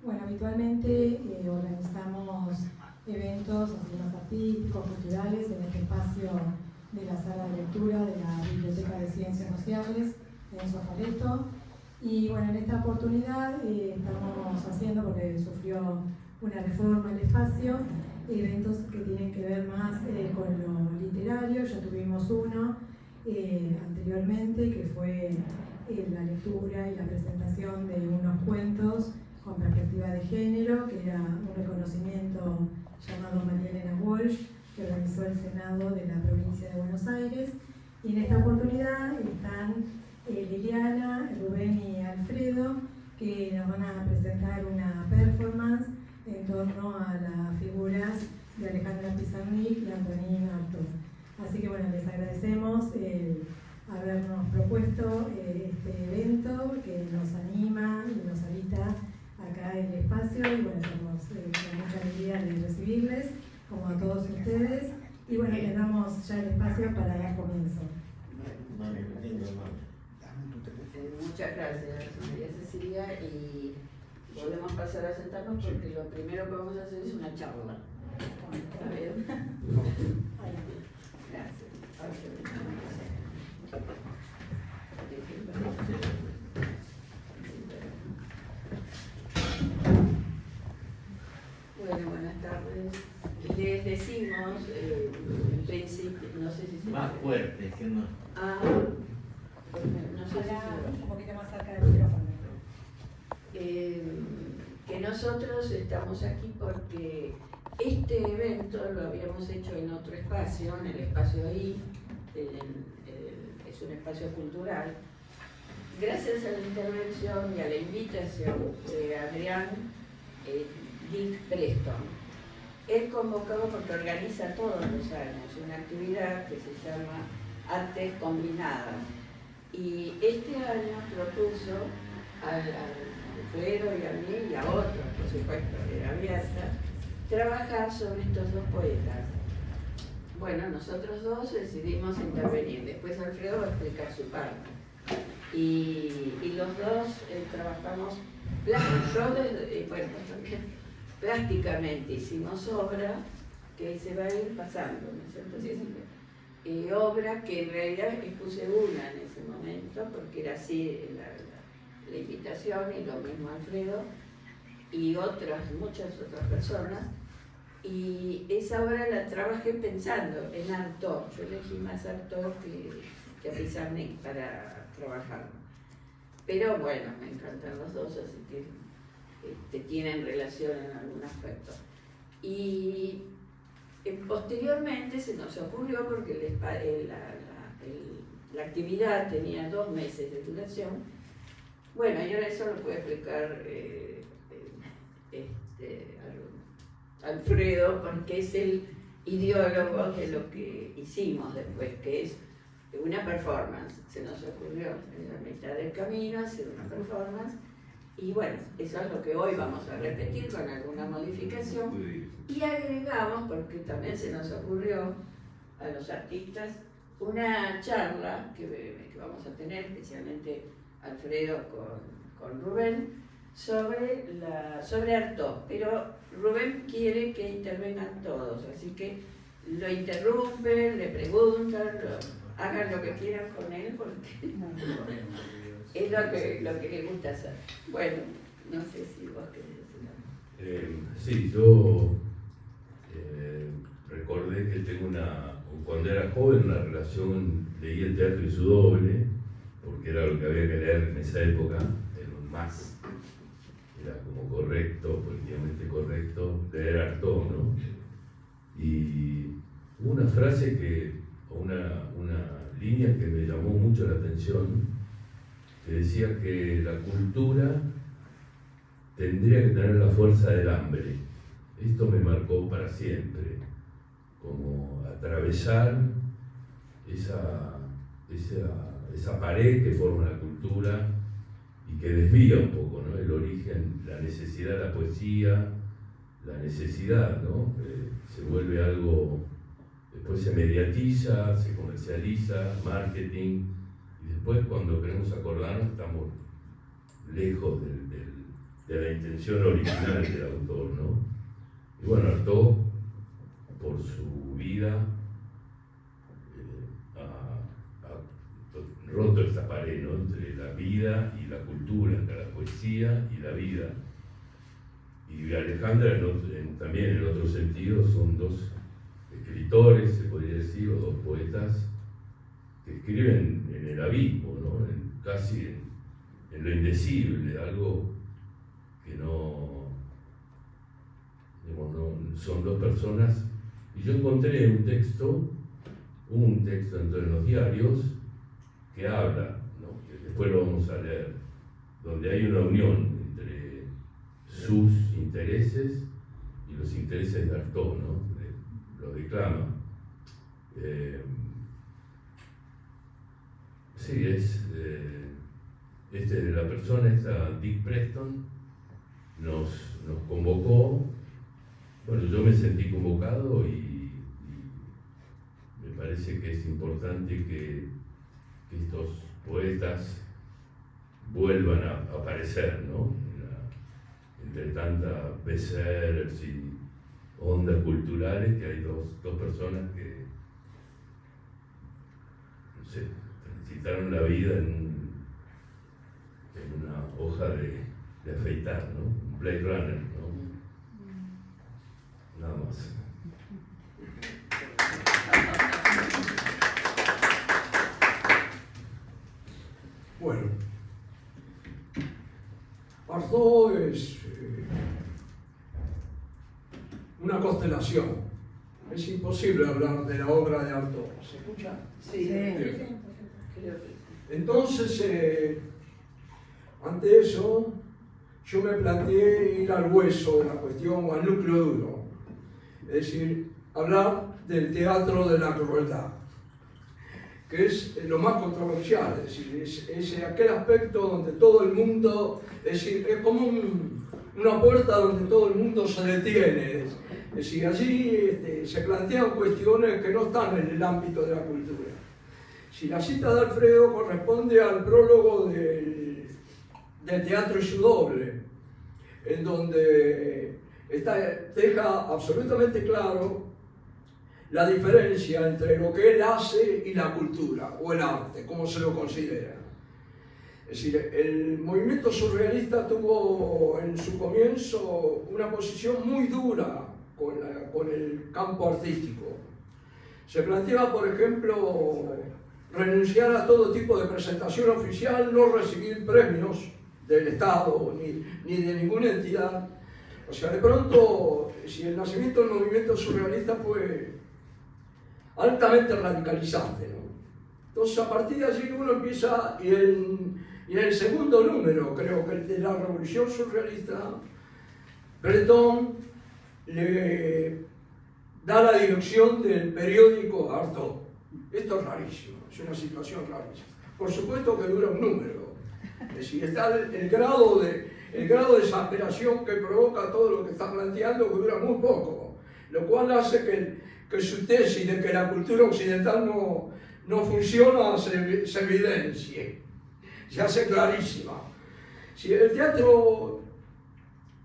Bueno, habitualmente organizamos eventos así más artísticos, culturales, en este espacio de la sala de lectura de la Biblioteca de Ciencias Sociales en Sofaleto. Y bueno, en esta oportunidad estamos haciendo, porque sufrió una reforma el espacio, eventos que tienen que ver más con lo literario. Ya tuvimos uno anteriormente, que fue la lectura y la presentación de unos cuentos con perspectiva de género, que era un reconocimiento llamado María Elena Walsh, que organizó el Senado de la provincia de Buenos Aires. Y en esta oportunidad están Liliana, Rubén y Alfredo, que nos van a presentar una performance en torno a las figuras de Alejandra Pizarnik y Antonín Artaud. Así que bueno, les agradecemos habernos propuesto este evento que nos anima y nos habita acá en el espacio, y bueno, estamos con mucha alegría de recibirles, como a todos ustedes, y bueno, les damos ya el espacio para dar comienzo. Muchas gracias, María Cecilia, y volvemos a pasar a sentarnos porque lo primero que vamos a hacer es una charla. ¿Está bien? Gracias. Bueno, buenas tardes. Les decimos, en principio, no sé si se más fuerte, que no. No sé si un poquito más cerca del micrófono. Que nosotros estamos aquí porque este evento lo habíamos hecho en otro espacio, en el espacio I, es un espacio cultural. Gracias a la intervención y a la invitación de Adrián Dick Preston, él convocado porque organiza todos los años una actividad que se llama Artes Combinadas. Y este año propuso a Alfredo y a mí y a otros, por supuesto, de abierta, trabajar sobre estos dos poetas. Bueno, nosotros dos decidimos intervenir, después Alfredo va a explicar su parte. Y los dos trabajamos, plásticamente hicimos obra que se va a ir pasando, ¿no es cierto? Sí. Obra que en realidad expuse una en ese momento, porque era así la invitación, y lo mismo Alfredo, y muchas otras personas. Y esa obra la trabajé pensando en Artaud. Yo elegí más Artaud que a Pizarnik para trabajar. Pero bueno, me encantan los dos, así que tienen relación en algún aspecto. Y posteriormente se nos ocurrió, porque la actividad tenía 2 meses de duración. Bueno, y ahora eso lo puede explicar Alfredo, porque es el ideólogo de lo que hicimos después, que es una performance. Se nos ocurrió en la mitad del camino hacer una performance, y bueno, eso es lo que hoy vamos a repetir con alguna modificación, y agregamos, porque también se nos ocurrió a los artistas, una charla que vamos a tener, especialmente Alfredo con Rubén, sobre Artaud, pero Rubén quiere que intervengan todos, así que lo interrumpen, le preguntan, hagan lo que quieran con él, porque es lo que le gusta hacer. Bueno, no sé si vos querés decir algo. Sí, yo recordé que tengo cuando era joven, una relación, leí el teatro y su doble, porque era lo que había que leer en esa época, era un más. Era como correcto, políticamente correcto, leer Artaud, ¿no? Y hubo una frase una línea que me llamó mucho la atención, que decía que la cultura tendría que tener la fuerza del hambre. Esto me marcó para siempre, como atravesar esa pared que forma la cultura y que desvía un poco, ¿no? El origen, la necesidad de la poesía, la necesidad, ¿no? Se vuelve algo, después se mediatiza, se comercializa, marketing, y después cuando queremos acordarnos estamos lejos del de la intención original del autor, ¿no? Y bueno, Artaud, por su vida, ha roto esta pared, ¿no?, entre la vida y la cultura, entre la poesía y la vida. Y Alejandra, también en otro sentido, son dos escritores, se podría decir, o dos poetas que escriben en el abismo, ¿no?, casi en lo indecible, algo que no, digamos, no son dos personas. Y yo encontré un texto entre los diarios que habla, ¿no?, que después lo vamos a leer, donde hay una unión entre sus intereses y los intereses de Artaud, ¿no?, lo declama. Sí, la persona, Dick Preston, nos convocó. Bueno, yo me sentí convocado y me parece que es importante que estos poetas vuelvan a aparecer, ¿no?, entre tantas bestsellers y ondas culturales, que hay dos personas que, no sé, transitaron la vida en una hoja de afeitar, ¿no?, un Blade Runner, ¿no? Nada más. Bueno, Artaud es una constelación. Es imposible hablar de la obra de Artaud. ¿Se escucha? Sí. Bien. Creo que Entonces, ante eso, yo me planteé ir al hueso de la cuestión, o al núcleo duro. Es decir, hablar del teatro de la crueldad, que es lo más controversial, es decir, es aquel aspecto donde todo el mundo, es decir, es como una puerta donde todo el mundo se detiene. Es decir, allí se plantean cuestiones que no están en el ámbito de la cultura. Si la cita de Alfredo corresponde al prólogo del Teatro y su doble, en donde deja absolutamente claro la diferencia entre lo que él hace y la cultura, o el arte, como se lo considera. Es decir, el movimiento surrealista tuvo en su comienzo una posición muy dura con el campo artístico. Se planteaba, por ejemplo, renunciar a todo tipo de presentación oficial, no recibir premios del Estado ni de ninguna entidad. O sea, de pronto, si el nacimiento del movimiento surrealista fue altamente radicalizante, ¿no? Entonces, a partir de allí uno empieza, y en el segundo número, creo que el de la Revolución Surrealista, Breton le da la dirección del periódico Artaud. Esto es rarísimo, es una situación rarísima. Por supuesto que dura un número. Es decir, está el grado de exasperación que provoca todo lo que está planteando, que dura muy poco, lo cual hace que su tesis de que la cultura occidental no funciona se evidencie, se hace clarísima. Si el teatro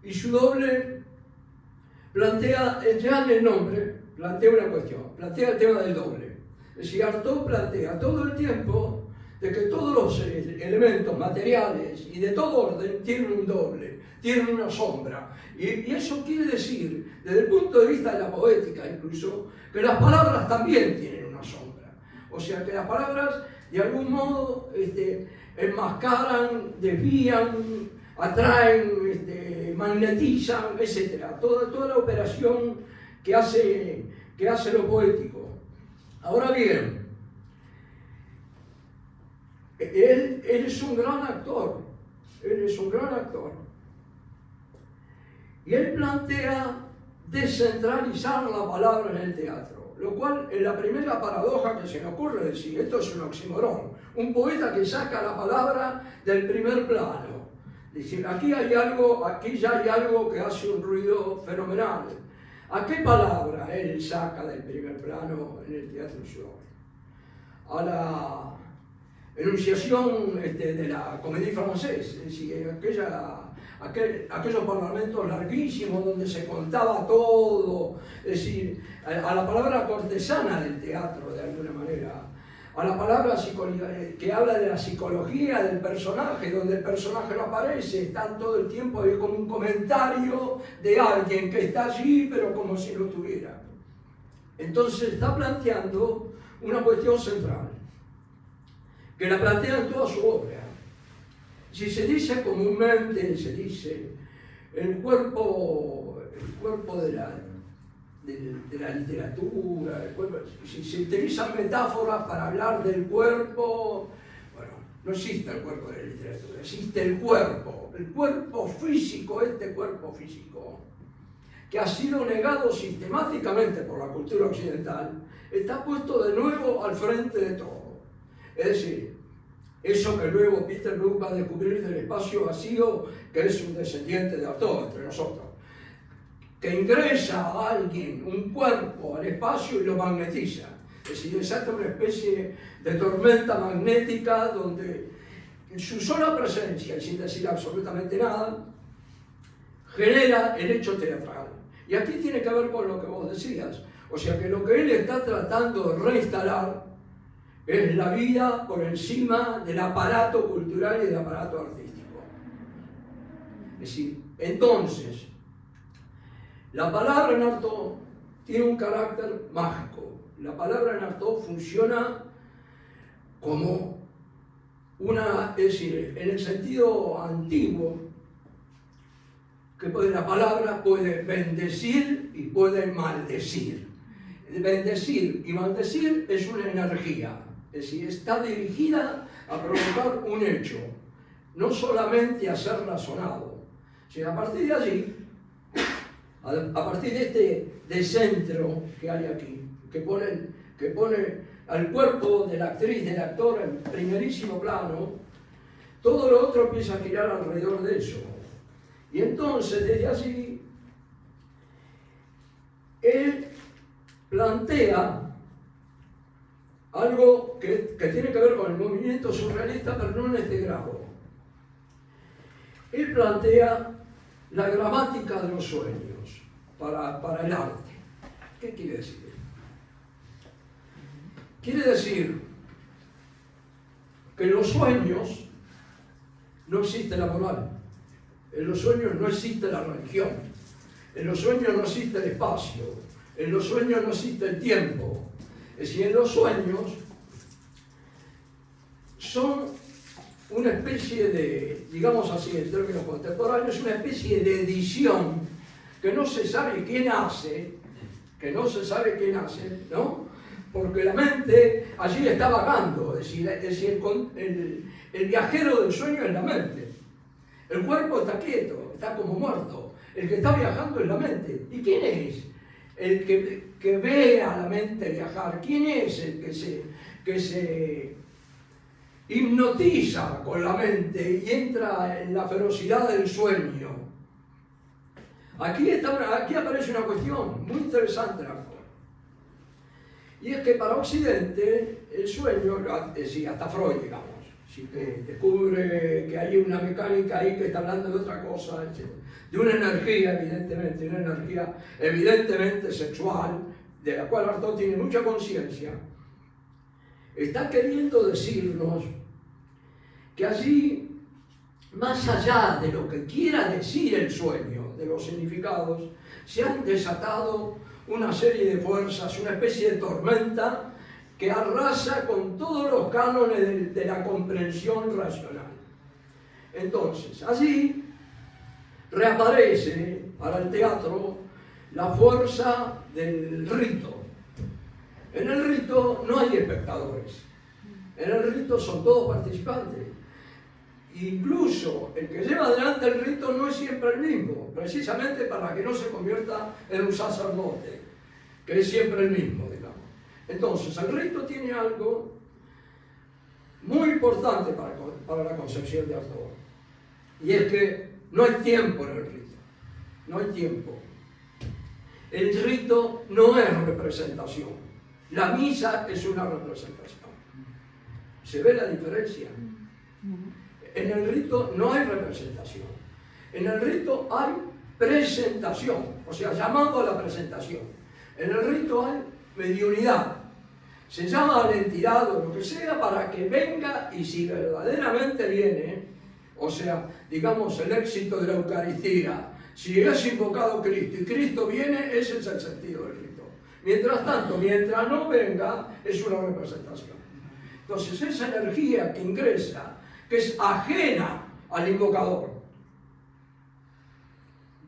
y su doble plantea, ya en el nombre, plantea una cuestión, plantea el tema del doble. Es decir, Artaud plantea todo el tiempo de que todos los elementos materiales y de todo orden tienen un doble, tienen una sombra. Y eso quiere decir, desde el punto de vista de la poética incluso, que las palabras también tienen una sombra. O sea, que las palabras de algún modo enmascaran, desvían, atraen, magnetizan, etc. Toda la operación que hace lo poético. Ahora bien, él es un gran actor, y él plantea descentralizar la palabra en el teatro, lo cual es la primera paradoja que se me ocurre decir. Esto es un oxímoron, un poeta que saca la palabra del primer plano. Dice, aquí ya hay algo que hace un ruido fenomenal. ¿A qué palabra él saca del primer plano en el teatro show? A la enunciación de la comédie française, es decir, aquellos parlamentos larguísimos donde se contaba todo, es decir, a la palabra cortesana del teatro de alguna manera, a la palabra que habla de la psicología del personaje, donde el personaje no aparece, está todo el tiempo ahí como un comentario de alguien que está allí, pero como si lo tuviera. Entonces está planteando una cuestión central, que la plantea en toda su obra. Si se dice comúnmente, se dice, el cuerpo de la literatura, si se utilizan metáforas para hablar del cuerpo, bueno, no existe el cuerpo de la literatura, existe el cuerpo físico, este cuerpo físico, que ha sido negado sistemáticamente por la cultura occidental, está puesto de nuevo al frente de todo. Es decir, eso que luego Peter Brook va a descubrir del espacio vacío, que es un descendiente de Artaud entre nosotros, que ingresa a alguien, un cuerpo, al espacio y lo magnetiza. Es decir, desata una especie de tormenta magnética donde en su sola presencia, y sin decir absolutamente nada, genera el hecho teatral. Y aquí tiene que ver con lo que vos decías. O sea que lo que él está tratando de reinstalar es la vida por encima del aparato cultural y del aparato artístico. Es decir, entonces, la palabra en Artaud tiene un carácter mágico. La palabra en Artaud funciona como una, es decir, en el sentido antiguo, que la palabra puede bendecir y puede maldecir. Bendecir y maldecir es una energía, es decir, está dirigida a provocar un hecho, no solamente a ser razonado, sino a partir de allí, a partir de este centro que hay aquí, que pone al cuerpo de la actriz, del actor en primerísimo plano, todo lo otro empieza a girar alrededor de eso. Y entonces, desde allí, él plantea algo que tiene que ver con el movimiento surrealista, pero no en este grado. Él plantea la gramática de los sueños para el arte. ¿Qué quiere decir? Quiere decir que en los sueños no existe la moral. En los sueños no existe la religión, en los sueños no existe el espacio, en los sueños no existe el tiempo. Es decir, en los sueños son una especie de, digamos así en términos contemporáneos, una especie de edición que no se sabe quién hace, ¿no? Porque la mente allí está vagando, es decir, el viajero del sueño es la mente. El cuerpo está quieto, está como muerto. El que está viajando es la mente. ¿Y quién es el que ve a la mente viajar? ¿Quién es el que se hipnotiza con la mente y entra en la ferocidad del sueño? Aquí aparece una cuestión muy interesante, y es que para Occidente el sueño, es decir, hasta Freud, digamos, sí, que descubre que hay una mecánica ahí que está hablando de otra cosa, etc. De una energía, evidentemente sexual, de la cual Artaud tiene mucha conciencia, está queriendo decirnos que allí, más allá de lo que quiera decir el sueño, de los significados, se han desatado una serie de fuerzas, una especie de tormenta que arrasa con todos los cánones de la comprensión racional. Entonces, allí reaparece para el teatro la fuerza del rito. En el rito no hay espectadores, en el rito son todos participantes. Incluso el que lleva adelante el rito no es siempre el mismo, precisamente para que no se convierta en un sacerdote, que es siempre el mismo, digamos. Entonces, el rito tiene algo muy importante para la concepción de Artaud, y es que no hay tiempo en el rito, no hay tiempo. El rito no es representación, la misa es una representación. ¿Se ve la diferencia? En el rito no hay representación. En el rito hay presentación, o sea, llamado a la presentación. En el rito hay mediunidad. Se llama a la entidad o lo que sea para que venga, y si verdaderamente viene, o sea, digamos el éxito de la Eucaristía, si es invocado Cristo y Cristo viene, ese es el sentido del rito. Mientras tanto, mientras no venga, es una representación. Entonces, esa energía que ingresa, que es ajena al invocador.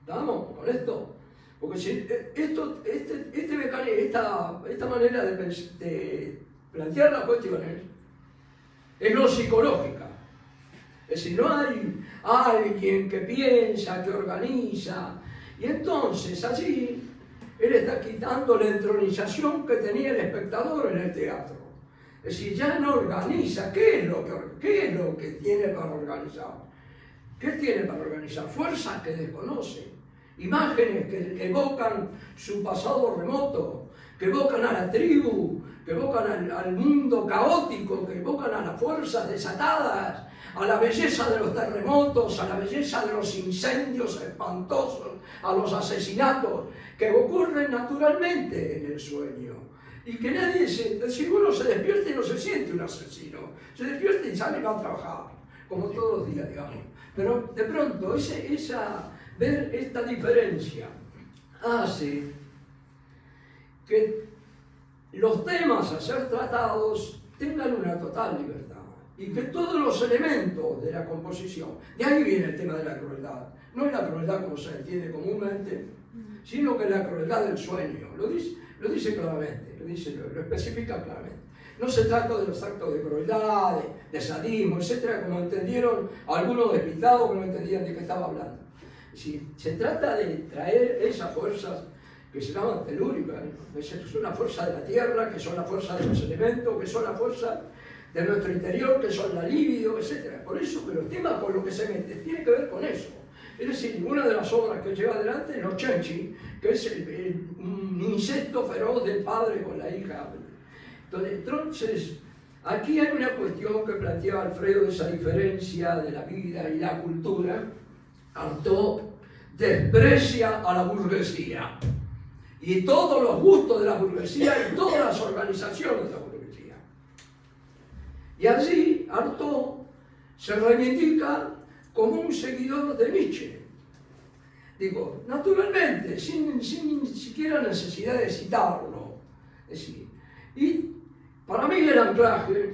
¿Estamos con esto? Porque si este mecanismo, esta manera de plantear las cuestiones es no psicológica. Es decir, no hay alguien que piensa, que organiza. Y entonces allí él está quitando la entronización que tenía el espectador en el teatro. Es decir, ya no organiza. ¿Qué es lo que tiene para organizar? ¿Qué tiene para organizar? Fuerzas que desconoce, imágenes que evocan su pasado remoto, que evocan a la tribu, que evocan al mundo caótico, que evocan a las fuerzas desatadas, a la belleza de los terremotos, a la belleza de los incendios espantosos, a los asesinatos que ocurren naturalmente en el sueño. Y que nadie si uno se despierta y no se siente un asesino, se despierta y sale y va a trabajar, como todos los días, digamos. Pero de pronto, ver esta diferencia hace que los temas a ser tratados tengan una total libertad y que todos los elementos de la composición, de ahí viene el tema de la crueldad, no es la crueldad como se entiende comúnmente, sino que la crueldad del sueño, lo dice claramente, lo especifica claramente. No se trata de los actos de crueldad, de sadismo, etcétera, como entendieron algunos despistados que no entendían de qué estaba hablando. Si se trata de traer esas fuerzas que se llaman telúricas, que son la fuerza de la tierra, que son la fuerza de los elementos, que son la fuerza de nuestro interior, que son la libido, etcétera. Por eso que los temas con los que se meten tienen que ver con eso. Es decir, una de las obras que lleva adelante es Los Cenci, que es un incesto feroz del padre con la hija. Entonces, aquí hay una cuestión que planteaba Alfredo, esa diferencia de la vida y la cultura. Artaud desprecia a la burguesía y todos los gustos de la burguesía y todas las organizaciones de la burguesía. Y allí Artaud se reivindica como un seguidor de Nietzsche. Digo, naturalmente, sin siquiera necesidad de citarlo. Es decir, y para mí el anclaje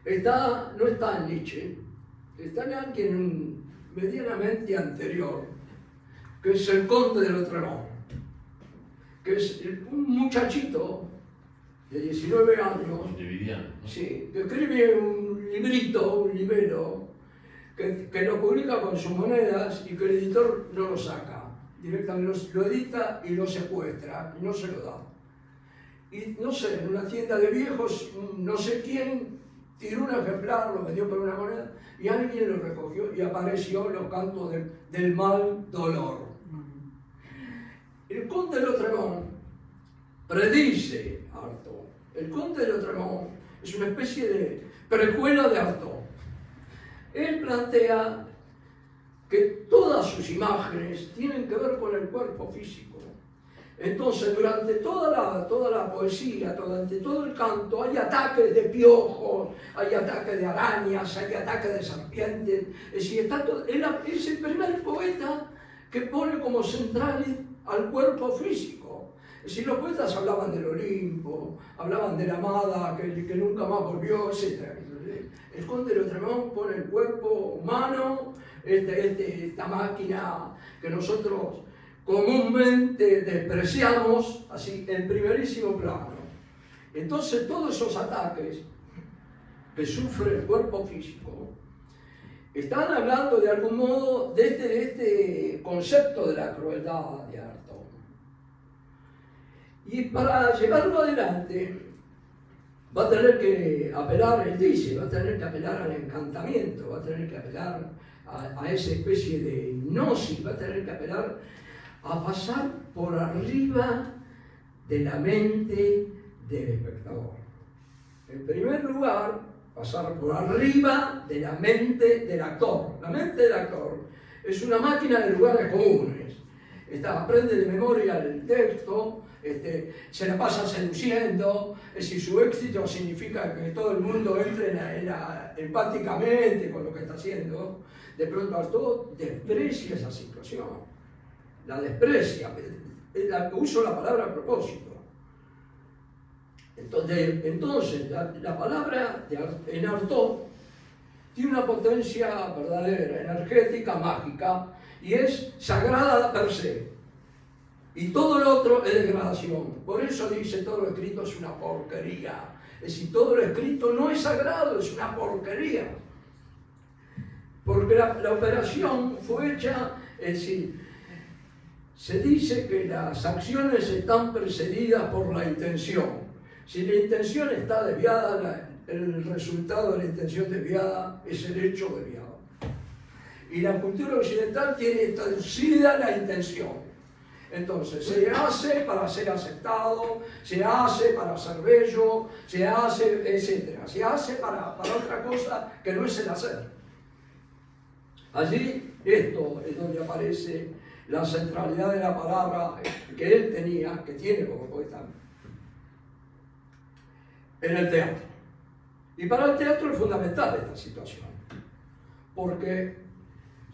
no está en Nietzsche, está en alguien medianamente anterior, que es el conde de Lautréamont, que es un muchachito de 19 años, sí, que escribe un libro, que lo publica con sus monedas y que el editor no lo saca, directamente lo edita y lo secuestra y no se lo da. Y no sé, en una tienda de viejos, no sé quién tiró un ejemplar, lo vendió por una moneda y alguien lo recogió y apareció los cantos del mal dolor. El conde de Lautréamont predice a Artaud. El conde de Lautréamont es una especie de precuela de Artaud. Él plantea que todas sus imágenes tienen que ver con el cuerpo físico. Entonces, durante toda la poesía, durante todo el canto, hay ataques de piojos, hay ataques de arañas, hay ataques de serpientes. Es decir, él es el primer poeta que pone como central al cuerpo físico. Es decir, los poetas hablaban del Olimpo, hablaban de la amada que nunca más volvió, etc. El conde de Lautréamont pone el cuerpo humano, esta máquina que nosotros comúnmente despreciamos, así en primerísimo plano. Entonces todos esos ataques que sufre el cuerpo físico están hablando de algún modo de este concepto de la crueldad de Artaud. Y para llevarlo adelante va a tener que apelar, él dice, va a tener que apelar al encantamiento, va a tener que apelar a esa especie de hipnosis, va a tener que apelar a pasar por arriba de la mente del espectador. En primer lugar, pasar por arriba de la mente del actor. La mente del actor es una máquina de lugares comunes. Aprende de memoria el texto, se la pasa seduciendo, es decir, su éxito significa que todo el mundo entre empáticamente con lo que está haciendo. De pronto Artaud desprecia esa situación, la desprecia, uso la palabra a propósito. Entonces la palabra en Artaud tiene una potencia verdadera, energética, mágica, y es sagrada per se. Y todo lo otro es degradación. Por eso dice, todo lo escrito es una porquería. Es decir, todo lo escrito no es sagrado, es una porquería. Porque la operación fue hecha, es decir, se dice que las acciones están precedidas por la intención. Si la intención está desviada, el resultado de la intención desviada es el hecho desviado. Y la cultura occidental tiene torcida la intención. Entonces, se hace para ser aceptado, se hace para ser bello, se hace, etc. Se hace para otra cosa que no es el hacer. Allí, esto es donde aparece la centralidad de la palabra que él tenía, que tiene como poeta, en el teatro. Y para el teatro es fundamental esta situación, porque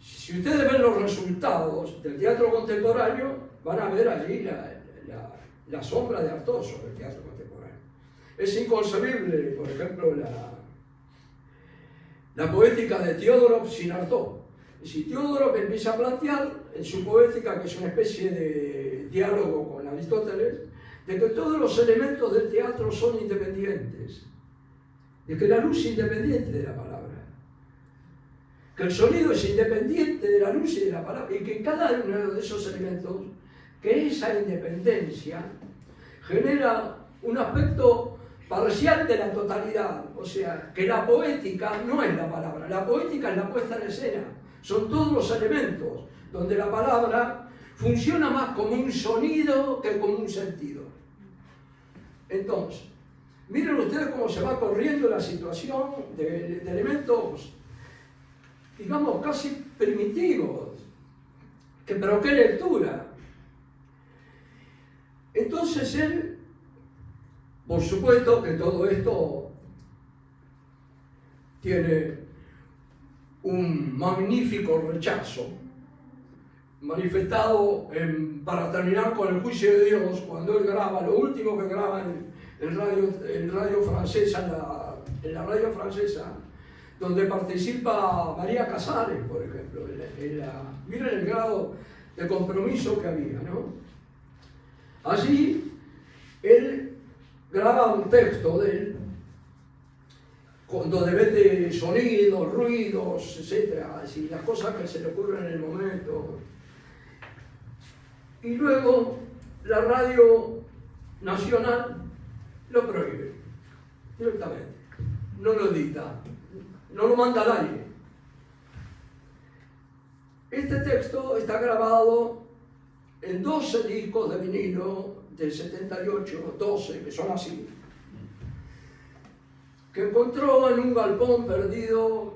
si ustedes ven los resultados del teatro contemporáneo, van a ver allí la sombra de Artaud sobre el teatro contemporáneo. Es inconcebible, por ejemplo, la poética de Teodorov sin Artaud. Si Teodorov empieza a plantear en su poética, que es una especie de diálogo con Aristóteles, de que todos los elementos del teatro son independientes, de que la luz es independiente de la palabra, que el sonido es independiente de la luz y de la palabra, y que cada uno de esos elementos, que esa independencia genera un aspecto parcial de la totalidad. O sea, que la poética no es la palabra, la poética es la puesta en escena, son todos los elementos, donde la palabra funciona más como un sonido que como un sentido. Entonces, miren ustedes cómo se va corriendo la situación de elementos, digamos, casi primitivos, pero qué lectura. Entonces él, por supuesto que todo esto tiene un magnífico rechazo, manifestado para terminar con el juicio de Dios, cuando él graba, lo último que graba en radio francesa, en la radio francesa, donde participa María Casares, por ejemplo. Miren el grado de compromiso que había, ¿no? Allí, él graba un texto de él, donde mete sonidos, ruidos, etc. Es decir, las cosas que se le ocurren en el momento. Y luego, la radio nacional lo prohíbe, directamente. No lo edita, no lo manda al aire. Este texto está grabado en 12 discos de vinilo del 78, 12, que son así, que encontró en un galpón perdido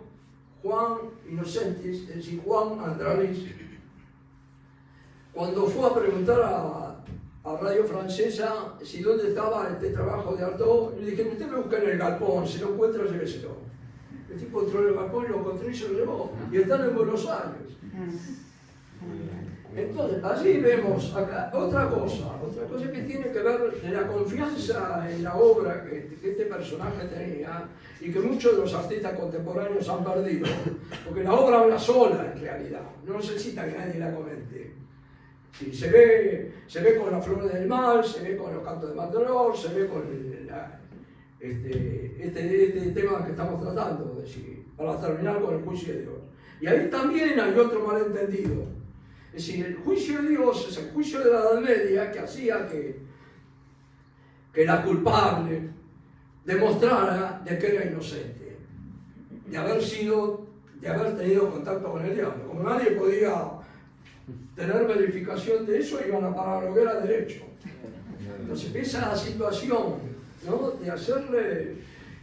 Juan Inocentis, es decir, Juan Andralis, cuando fue a preguntar a Radio Francesa si dónde estaba este trabajo de Artaud. Le dije, usted me busca en el galpón, si lo encuentra, lléveselo. El tipo entró en el galpón, lo encontró y se lo llevó, y están en Buenos Aires. Entonces, allí vemos acá otra cosa que tiene que ver de la confianza en la obra que este personaje tenía y que muchos de los artistas contemporáneos han perdido, porque la obra habla sola en realidad, no necesita que nadie la comente. Sí, se ve con las flores del mal, se ve con los cantos de Mandolor, se ve con este tema que estamos tratando, es decir, para terminar con el juicio de Dios. Y ahí también hay otro malentendido. Es decir, el juicio de Dios es el juicio de la Edad Media que hacía que la culpable demostrara de que era inocente, de haber tenido contacto con el diablo. Como nadie podía tener verificación de eso, iban a parar lo que era derecho. Entonces esa situación, ¿no?, de hacerle,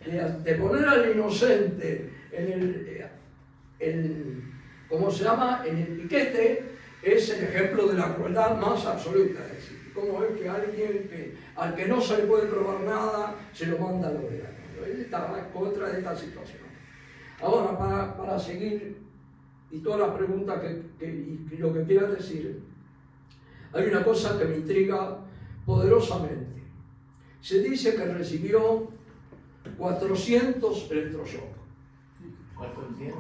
de poner al inocente como se llama en el piquete, es el ejemplo de la crueldad más absoluta. Es decir, cómo es que alguien al que no se le puede probar nada, se lo manda a la hoguera. Él está en contra de esta situación. Ahora, para seguir, y todas las preguntas y lo que quieras decir, hay una cosa que me intriga poderosamente. Se dice que recibió 400 electroshock. 400.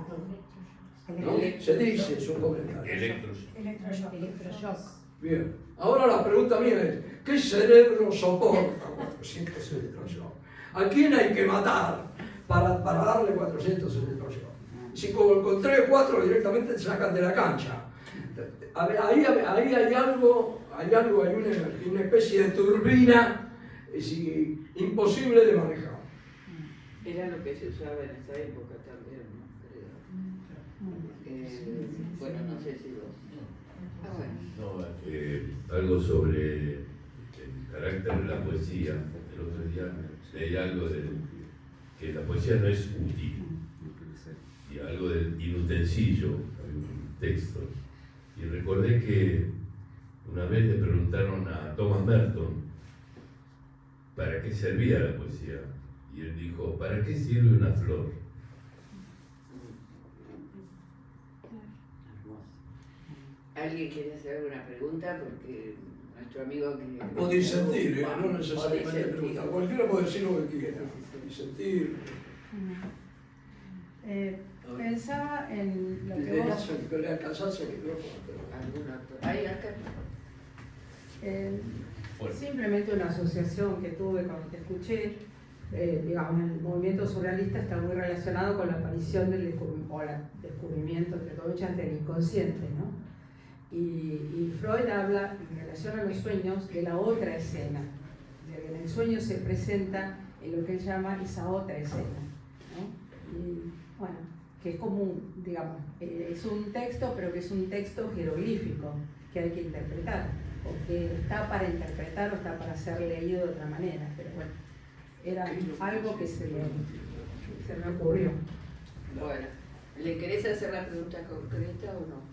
¿No? Se dice, es un comentario. Electroshock. Bien, ahora la pregunta mía es, ¿qué cerebro soporta 400 electroshock? ¿A quién hay que matar para darle 400 electroshock? Si con 3 o 4 directamente te sacan de la cancha. Ahí hay algo, hay una especie de turbina imposible de manejar. Era lo que se usaba en esa época también, ¿no? Bueno, no sé si vos. Ah, bueno. No, algo sobre el carácter de la poesía. El otro día leí algo de que la poesía no es útil. Y algo del inutensilio, hay un texto. Y recordé que una vez le preguntaron a Thomas Merton para qué servía la poesía. Y él dijo, ¿para qué sirve una flor? ¿Alguien quiere hacer alguna pregunta? Porque nuestro amigo que... O disentir, no O necesariamente disentir. preguntar. Cualquiera puede decir lo que quiera. Disentir. Pensaba en lo que Le vos... alcanzás el micrófono. ¿Algún otro? ¿Hay acá? Simplemente una asociación que tuve con que escuché, digamos, el movimiento surrealista está muy relacionado con la aparición del descubrimiento, entre comillas, del inconsciente, ¿no? Y Freud habla en relación a los sueños de la otra escena, de que en el sueño se presenta en lo que él llama esa otra escena, ¿no? Y bueno, que es común, digamos, es un texto, pero que es un texto jeroglífico que hay que interpretar, o que está para interpretar o está para ser leído de otra manera, pero bueno, era algo que se me ocurrió. Bueno, ¿le querés hacer la pregunta concreta o no?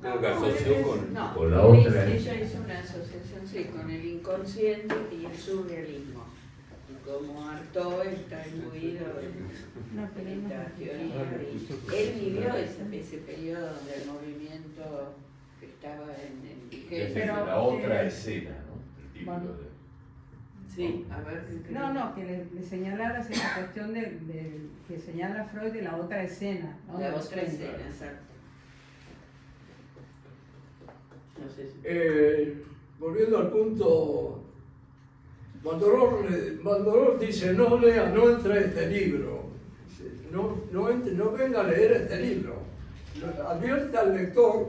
Creo que asoció con la ella otra. hizo una asociación, sí, con el inconsciente y el surrealismo. Y como Artaud está imbuido en esta teoría, y él vivió ese periodo del movimiento que estaba en vigencia. Pero, la otra escena, ¿no? El título bueno. de... Sí, a ver. ¿qué No, que le señalaras esa cuestión que señala Freud de la otra escena, ¿no? La Del otra sueño. escena, exacto. No sé si... Volviendo al punto, Bandorol dice, no entre a este libro, no venga a leer este libro. Advierte al lector,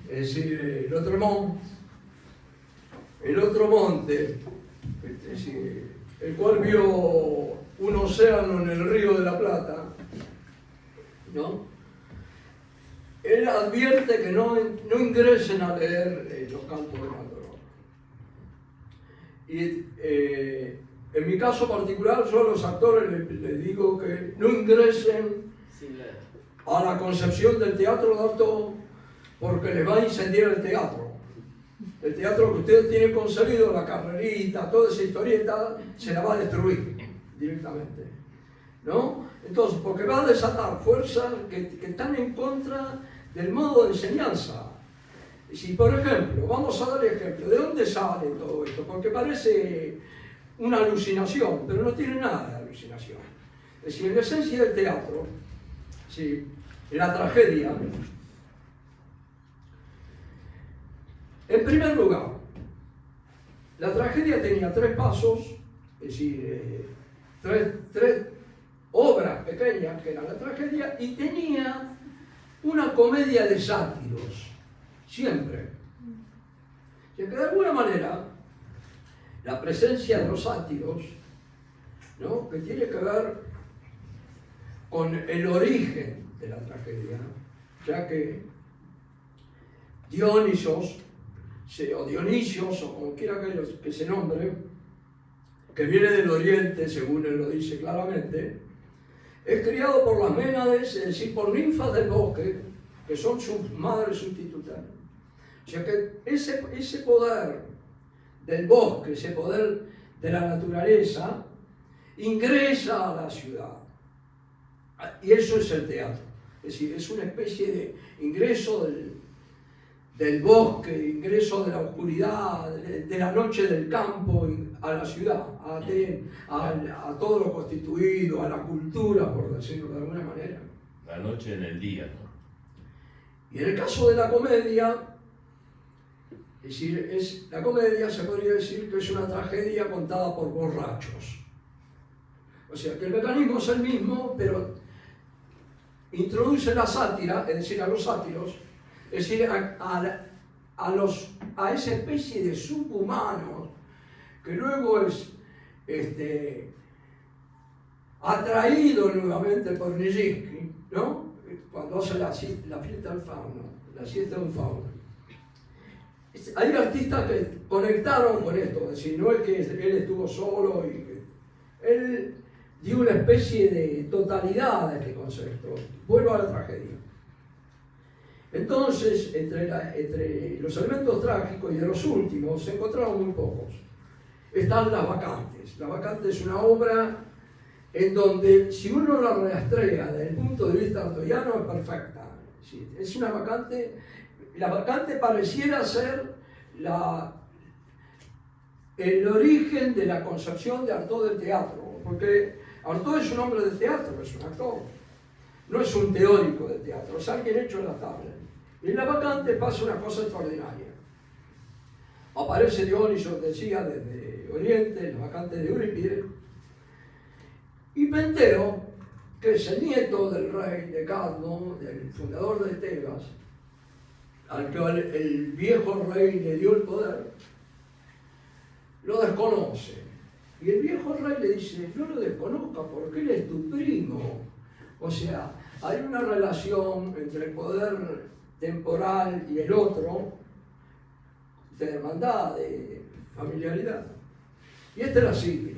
es decir, el otro monte, es decir, el cual vio un océano en el río de la Plata, ¿no? Él advierte que no ingresen a leer los cantos de Bandorol. Y en mi caso particular, yo a los actores les digo que no ingresen a la concepción del teatro de Artaud, porque les va a incendiar el teatro. El teatro que ustedes tienen concebido, la carrerita, toda esa historieta, se la va a destruir directamente, ¿no? Entonces, porque va a desatar fuerzas que están en contra del modo de enseñanza. Si, por ejemplo, vamos a dar ejemplo, ¿de dónde sale todo esto? Porque parece una alucinación, pero no tiene nada de alucinación. Es decir, en la esencia del teatro, sí, en la tragedia, en primer lugar, la tragedia tenía 3 pasos, es decir, tres obras pequeñas que era la tragedia, y tenía una comedia de sátiros, siempre. Y que de alguna manera la presencia de los sátiros, ¿no?, que tiene que ver con el origen de la tragedia, ya que Dionisios, o como quiera que se nombre, que viene del oriente, según él lo dice claramente, es criado por las Ménades, es decir, por ninfas del bosque, que son sus madres sustitutas. O sea que ese poder del bosque, ese poder de la naturaleza, ingresa a la ciudad. Y eso es el teatro. Es decir, es una especie de ingreso del bosque, ingreso de la oscuridad, de la noche del campo a la ciudad, a todo lo constituido, a la cultura, por decirlo de alguna manera. La noche en el día, ¿no? Y en el caso de la comedia, es decir, la comedia se podría decir que es una tragedia contada por borrachos. O sea, que el mecanismo es el mismo, pero introduce la sátira, es decir, a los sátiros, es decir, a esa especie de subhumanos que luego es atraído nuevamente por Nijinsky, ¿no? Cuando hace la fiesta del fauno, la siesta de un fauno. Hay artistas que conectaron con esto, es decir, no es que él estuvo solo y que él dio una especie de totalidad a este concepto. Vuelvo a la tragedia. Entonces, entre los elementos trágicos y de los últimos se encontraron muy pocos. Están las vacantes. La vacante es una obra en donde, si uno la rastrea desde el punto de vista artoiano, es perfecta. Es una vacante. La vacante pareciera ser el origen de la concepción de Artaud del teatro, porque Artaud es un hombre de teatro, es un actor, no es un teórico de teatro, es alguien hecho en la tabla. Y en la vacante pasa una cosa extraordinaria. Aparece Dioniso, decía, desde Oriente, en la vacante de Eurípides, y Penteo, que es el nieto del rey de Cadmo, del fundador de Tebas, al que el viejo rey le dio el poder, lo desconoce. Y el viejo rey le dice, no lo desconozca porque él es tu primo. O sea, hay una relación entre el poder temporal y el otro, de hermandad, de familiaridad. Y esta la sigue.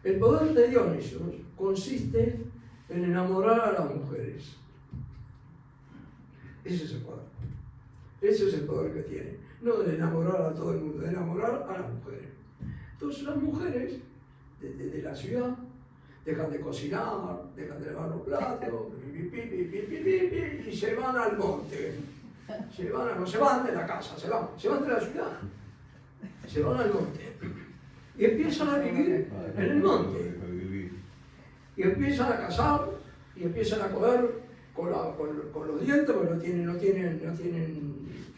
El poder de Dionisos consiste en enamorar a las mujeres. Ese es el poder. Ese es el poder que tiene. No de enamorar a todo el mundo, de enamorar a las mujeres. Entonces las mujeres de la ciudad dejan de cocinar, dejan de lavar los platos, y se van al monte. No se van de la casa, se van de la ciudad. Se van al monte. Y empiezan a vivir en el monte. Y empiezan a cazar, y empiezan a comer con los dientes, porque no tienen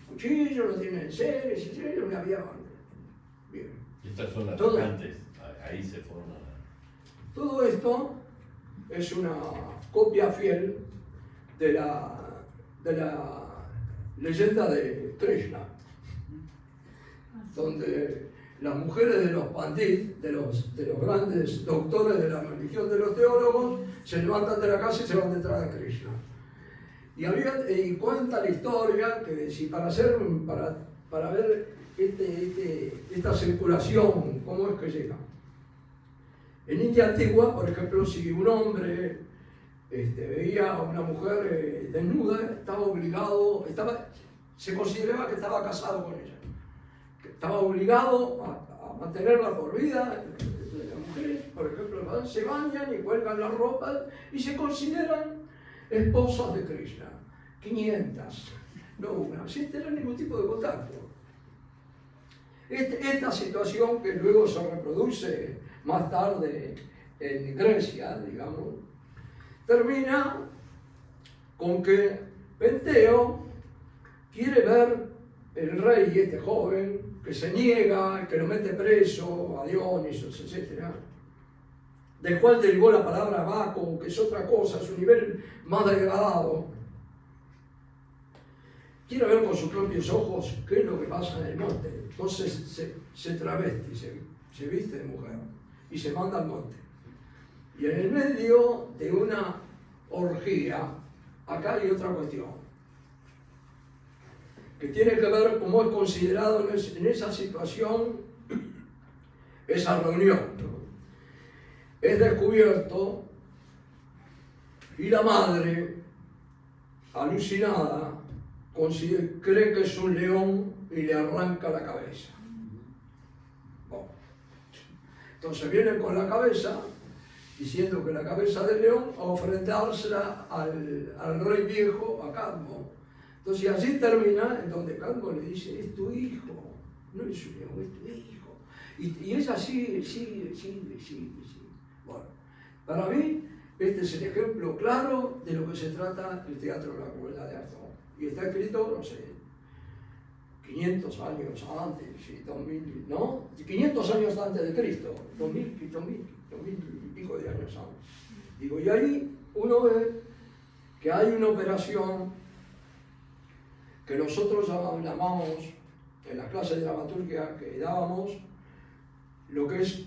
cuchillo, no tienen seres, una vida bárbara. Bien. Estas son las vacantes, ahí se forman. Todo esto es una copia fiel de la leyenda de Krishna, donde las mujeres de los pandit, de los grandes doctores de la religión de los teólogos, se levantan de la casa y se van detrás de Krishna. Y cuenta la historia que si para ver esta circulación, cómo es que llega. En India antigua, por ejemplo, si un hombre veía a una mujer desnuda, se consideraba que estaba casado con ella. Que estaba obligado a mantenerla por vida. Las mujeres, por ejemplo, se bañan y cuelgan la ropa y se consideran esposas de Krishna. 500, no una, sin tener ningún tipo de contacto. Esta situación que luego se reproduce más tarde en Grecia, digamos, termina con que Penteo quiere ver el rey, este joven, que se niega, que lo mete preso, a Dionisos, etc., del cual derivó la palabra Baco, que es otra cosa, es un nivel más degradado. Quiere ver con sus propios ojos qué es lo que pasa en el monte. Entonces se travesti, se viste de mujer y se manda al monte. Y en el medio de una orgía, acá hay otra cuestión, que tiene que ver cómo es considerado en esa situación esa reunión, ¿no? Es descubierto Y la madre, alucinada, cree que es un león y le arranca la cabeza. Bueno, entonces viene con la cabeza, diciendo que la cabeza del león, a ofrendársela al rey viejo, a Cadmo. Entonces así termina, en donde Cadmo le dice, es tu hijo, no es un león, es tu hijo. Y es así, sigue. Bueno, para mí, este es el ejemplo claro de lo que se trata el teatro de la crueldad de Artaud. Y está escrito, no sé, 500 años antes, 2000, ¿no? 500 años antes de Cristo, 2000 y pico de años antes. Digo, y ahí uno ve que hay una operación que nosotros llamamos, en las clases de dramaturgia que dábamos, lo que es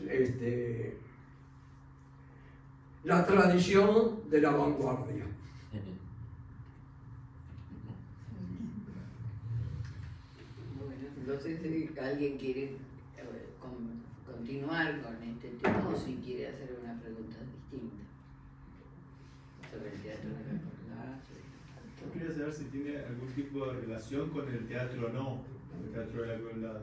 la tradición de la vanguardia. Bueno, no sé si alguien quiere continuar con este tema o si quiere hacer una pregunta distinta sobre el teatro de la crueldad. Yo quería saber si tiene algún tipo de relación con el teatro o no, el teatro de la crueldad.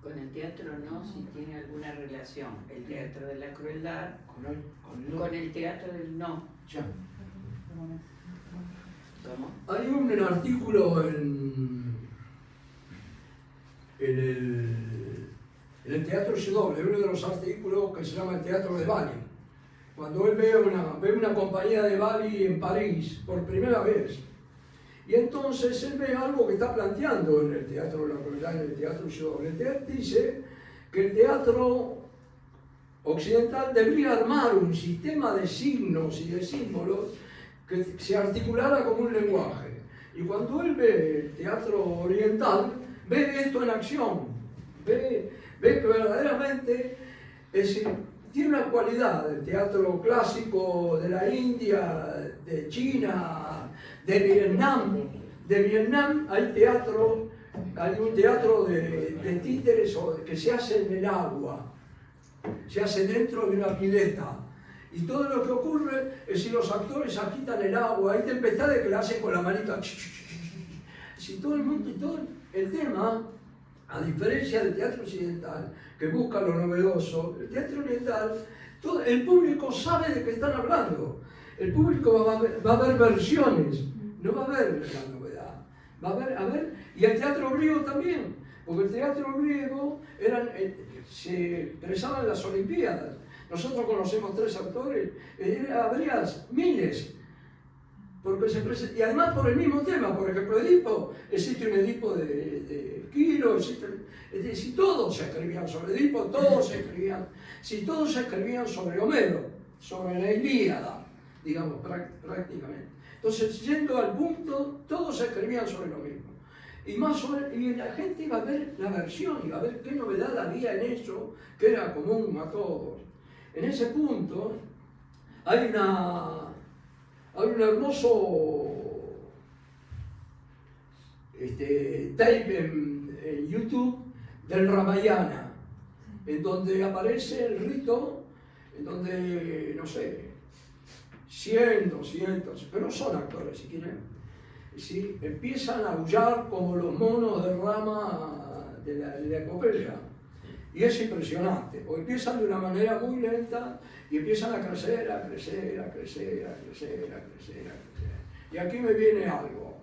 Con el teatro no, si tiene alguna relación el teatro de la crueldad con el teatro del no. Ya. ¿Cómo? Hay un artículo en el Teatro W, uno de los artículos que se llama el Teatro de Bali. Cuando él ve una compañía de Bali en París por primera vez. Y entonces él ve algo que está planteando en el Teatro de la Crueldad, en el Teatro W. Él dice que el teatro occidental debería armar un sistema de signos y de símbolos que se articulara como un lenguaje. Y cuando él ve el teatro oriental, ve esto en acción, ve que verdaderamente tiene una cualidad del teatro clásico de la India, de China, de Vietnam. De Vietnam hay un teatro de títeres que se hace en el agua, se hace dentro de una pileta. Y todo lo que ocurre es si los actores agitan el agua, hay tempestades que la hacen con la manita. Si todo el mundo y todo el tema, a diferencia del teatro occidental, que busca lo novedoso, el teatro oriental, el público sabe de qué están hablando. El público va a ver versiones, no va a ver la novedad. Va a ver, y el teatro griego también, porque el teatro griego se expresaba en las Olimpiadas. Nosotros conocemos 3 autores, habría miles, porque y además por el mismo tema. Por ejemplo, Edipo, existe un Edipo de Quiro, si todos se escribían sobre Edipo, todos se escribían sobre Homero, sobre la Ilíada, digamos, prácticamente. Entonces, yendo al punto, todos se escribían sobre lo mismo. Y la gente iba a ver la versión, iba a ver qué novedad había en eso, que era común a todos. En ese punto hay un hermoso tape en YouTube del Ramayana, en donde aparece el rito, en donde, no sé, 100, 200, pero no son actores si quieren, ¿sí? Empiezan a aullar como los monos de Rama de la epopeya. Y es impresionante, porque empiezan de una manera muy lenta y empiezan a crecer. Y aquí me viene algo.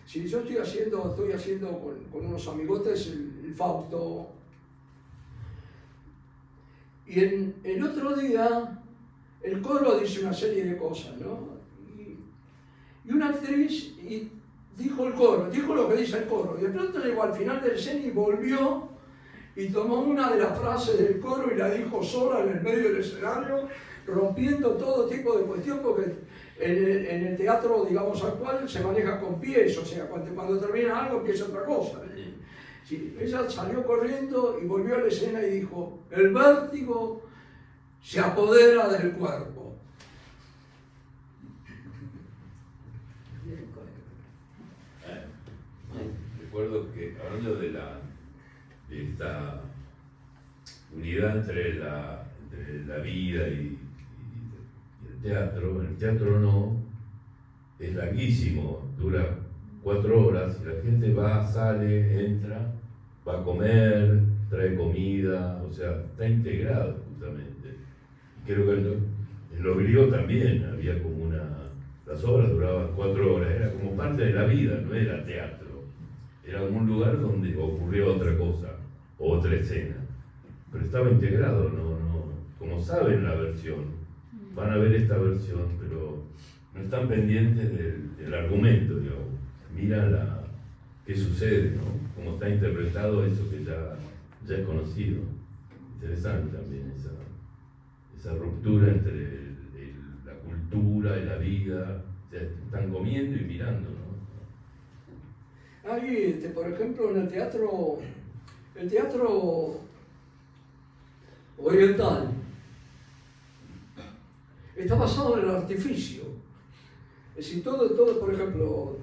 Si yo estoy haciendo con unos amigotes el Fausto, y el otro día el coro dice una serie de cosas, ¿no? Y una actriz dijo el coro, dijo lo que dice el coro, y de pronto llegó al final del escena y volvió y tomó una de las frases del coro y la dijo sola en el medio del escenario, rompiendo todo tipo de cuestión, porque en el teatro, digamos, actual se maneja con pies, o sea, cuando termina algo empieza otra cosa. Sí, ella salió corriendo y volvió a la escena y dijo, el vértigo se apodera del cuerpo. Recuerdo que hablando de esta unidad entre la vida y el teatro, en el teatro no, es larguísimo, dura 4 horas, y la gente va, sale, entra, va a comer, trae comida, o sea, está integrado justamente. Creo que en los griegos también había como las obras duraban 4 horas, era como parte de la vida, no era teatro, era un lugar donde ocurría otra cosa, otra escena, pero estaba integrado, como saben la versión, van a ver esta versión, pero no están pendientes del argumento, digamos. Miran qué sucede, ¿no? Cómo está interpretado eso que ya es conocido. Interesante también esa ruptura entre la cultura y la vida. O sea, están comiendo y mirando, ¿no? Hay, por ejemplo, en el teatro oriental, está basado en el artificio. Es decir, todo, por ejemplo,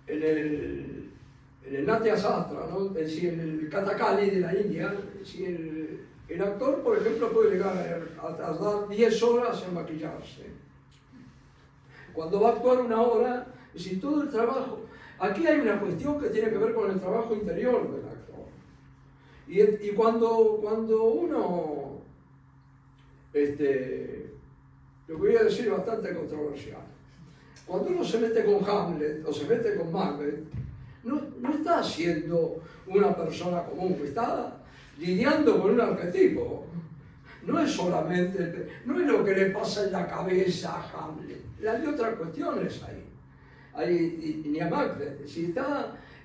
en el Natya Sastra, ¿no? Es decir, en el Kathakali de la India, es decir, el actor, por ejemplo, puede llegar a tardar 10 horas en maquillarse. Cuando va a actuar una obra, es decir, todo el trabajo. Aquí hay una cuestión que tiene que ver con el trabajo interior del actor. Y cuando uno, lo que voy a decir es bastante controversial, cuando uno se mete con Hamlet o se mete con Macbeth, no está siendo una persona común, está lidiando con un arquetipo. No es solamente, no es lo que le pasa en la cabeza a Hamlet, hay otras cuestiones ahí. Ni a Macbeth, si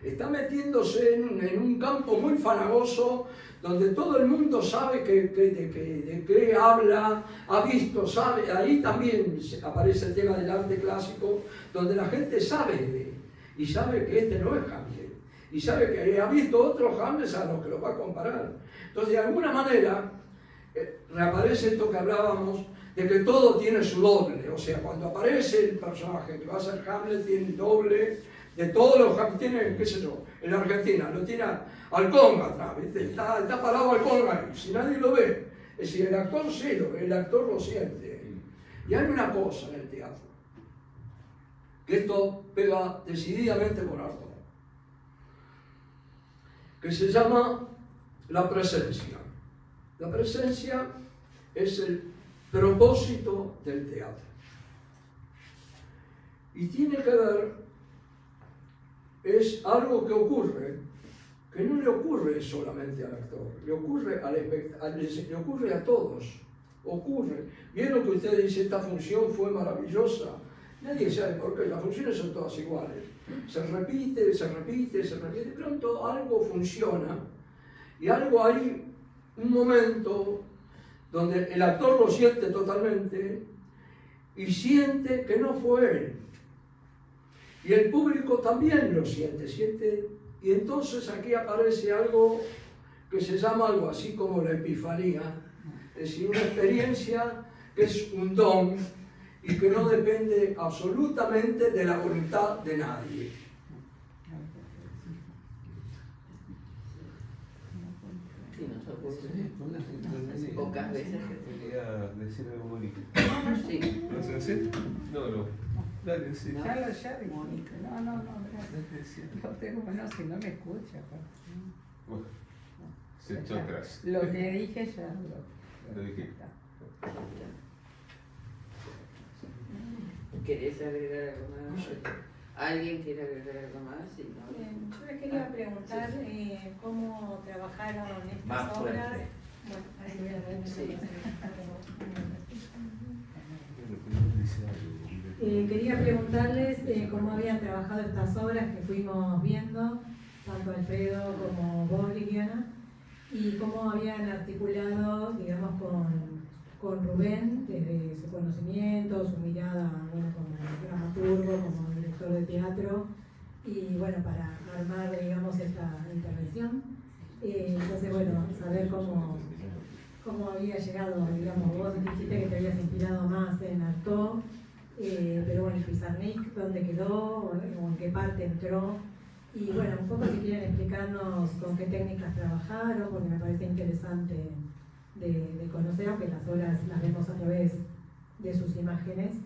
está metiéndose en un campo muy fanagoso, donde todo el mundo sabe de qué habla, ha visto, sabe. Ahí también aparece el tema del arte clásico, donde la gente sabe y sabe que este no es Hamlet, y sabe que ha visto otros Hamlets a los que lo va a comparar. Entonces, de alguna manera, reaparece esto que hablábamos, de que todo tiene su doble. O sea, cuando aparece el personaje que va a ser Hamlet, tiene el doble de todos los Hamlet. Tiene, qué sé yo, en la Argentina, lo tiene al Conga atrás, ¿viste? Está parado al Conga ahí, si nadie lo ve. Es decir, el actor sí el actor lo siente. Y hay una cosa en el teatro, que esto pega decididamente con Artaud, que se llama la presencia. La presencia es el propósito del teatro. Y tiene que ver, es algo que ocurre, que no le ocurre solamente al actor, le ocurre le ocurre a todos. Ocurre. Vieron que usted dice, esta función fue maravillosa. Nadie sabe por qué, las funciones son todas iguales. Se repite, de pronto algo funciona y algo hay, un momento donde el actor lo siente totalmente y siente que no fue él. Y el público también lo siente, y entonces aquí aparece algo que se llama algo así como la epifanía, es decir, una experiencia que es un don y que no depende absolutamente de la voluntad de nadie. Sí, nos ocurre pocas veces. Quería decir algo, Mónica. Sí. ¿Lo hacen así? No. Dale, sí. Ya, Mónica. No, gracias. No tengo, si no me escucha. Bueno, se echó atrás. Lo que dije ya Lo dije. ¿Querés agregar algo más? ¿Alguien quiere agregar algo más? Sí, ¿no? Yo les quería preguntar cómo trabajaron estas Más fuerte. obras. Bueno, ahí voy a ver. Sí. Quería preguntarles cómo habían trabajado estas obras que fuimos viendo, tanto Alfredo como vos, Liliana, y cómo habían articulado, digamos, con Rubén, desde su conocimiento, su mirada, bueno, como dramaturgo, como director de teatro, y bueno, para armar, digamos, esta intervención. Entonces, bueno, saber cómo había llegado, digamos, vos dijiste que te habías inspirado más en Artaud, pero bueno, Pizarnik, ¿dónde quedó o en qué parte entró? Y bueno, un poco si quieren explicarnos con qué técnicas trabajaron, porque me parece interesante de conocer, aunque las obras las vemos a través de sus imágenes.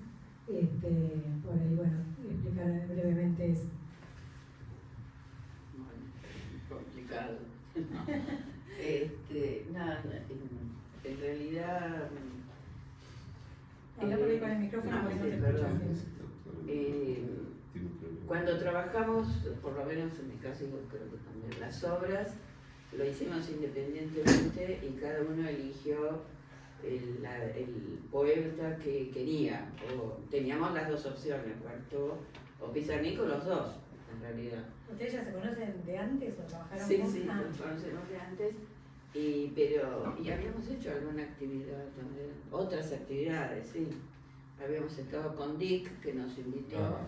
Por ahí, bueno, explicar brevemente eso. Bueno, complicado. Nada, en realidad. Habla por ahí con el micrófono porque no te perdón. escuchas. Cuando trabajamos, por lo menos en mi caso, yo creo que también las obras, lo hicimos independientemente y cada uno eligió el poeta que quería. O teníamos las dos opciones, Artaud o Pizarnik, los dos, en realidad. ¿Ustedes ya se conocen de antes o trabajaron Sí, juntos? sí, nos conocemos de antes, y habíamos hecho alguna actividad también, otras actividades, sí. Habíamos estado con Dick, que nos invitó.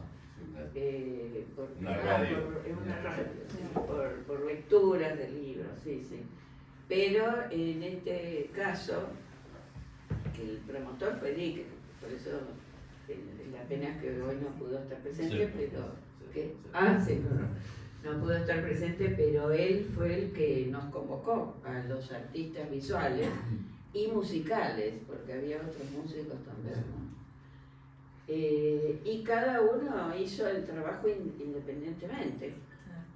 Una radio. En una radio, sí, por lecturas de libros, sí, sí. Pero en este caso, que el promotor fue Dick, por eso la pena es que hoy no pudo estar presente, Sí, pero sí, sí, no pudo estar presente, pero él fue el que nos convocó a los artistas visuales y musicales, porque había otros músicos también, ¿no? Y cada uno hizo el trabajo independientemente.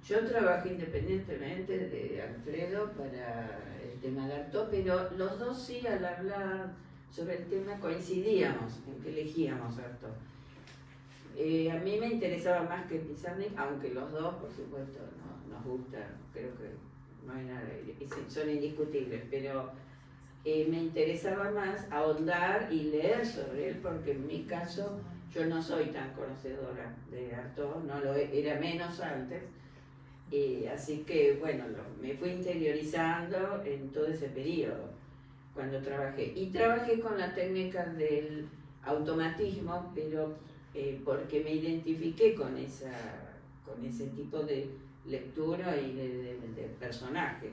Yo trabajé independientemente de Alfredo para el tema de Artaud, pero los dos sí, al hablar sobre el tema coincidíamos en que elegíamos Artaud. A mí me interesaba más que Pizarnik, aunque los dos, por supuesto, nos gustan, creo que no hay nada, son indiscutibles, pero me interesaba más ahondar y leer sobre él, porque en mi caso yo no soy tan conocedora de Artaud, no lo era menos antes, así que bueno, me fui interiorizando en todo ese periodo cuando trabajé. Y trabajé con la técnica del automatismo, pero porque me identifiqué con ese tipo de lectura y de personaje.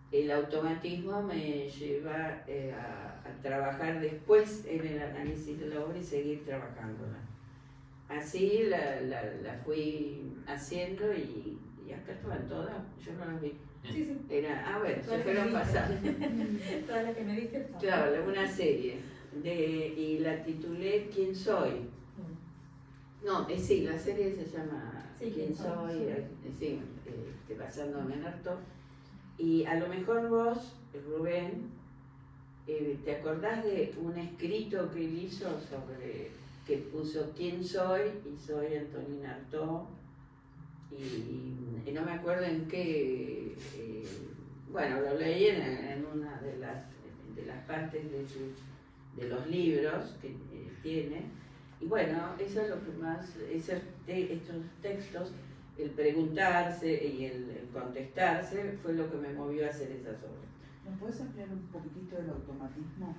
El automatismo me lleva a trabajar después en el análisis de la obra y seguir trabajándola. Así la fui haciendo y acá estaban todas, yo no las vi. Sí, sí. Bueno, Todas se fueron las que me pasando. diste. Todas las que me diste. estaban. Claro, una serie. Y la titulé ¿Quién soy? No, sí, la serie se llama Sí, ¿Quién ¿Quién soy? soy? Sí, basándome en Artaud. Y a lo mejor vos, Rubén, ¿te acordás de un escrito que él hizo sobre que puso ¿Quién soy? Y soy Antonina Artaud. Y no me acuerdo en qué, bueno, lo leí en una de las partes de los libros que tiene. Y bueno, eso es lo que más, estos textos, el preguntarse y el contestarse, fue lo que me movió a hacer esas obras. ¿Nos puedes ampliar un poquitito del automatismo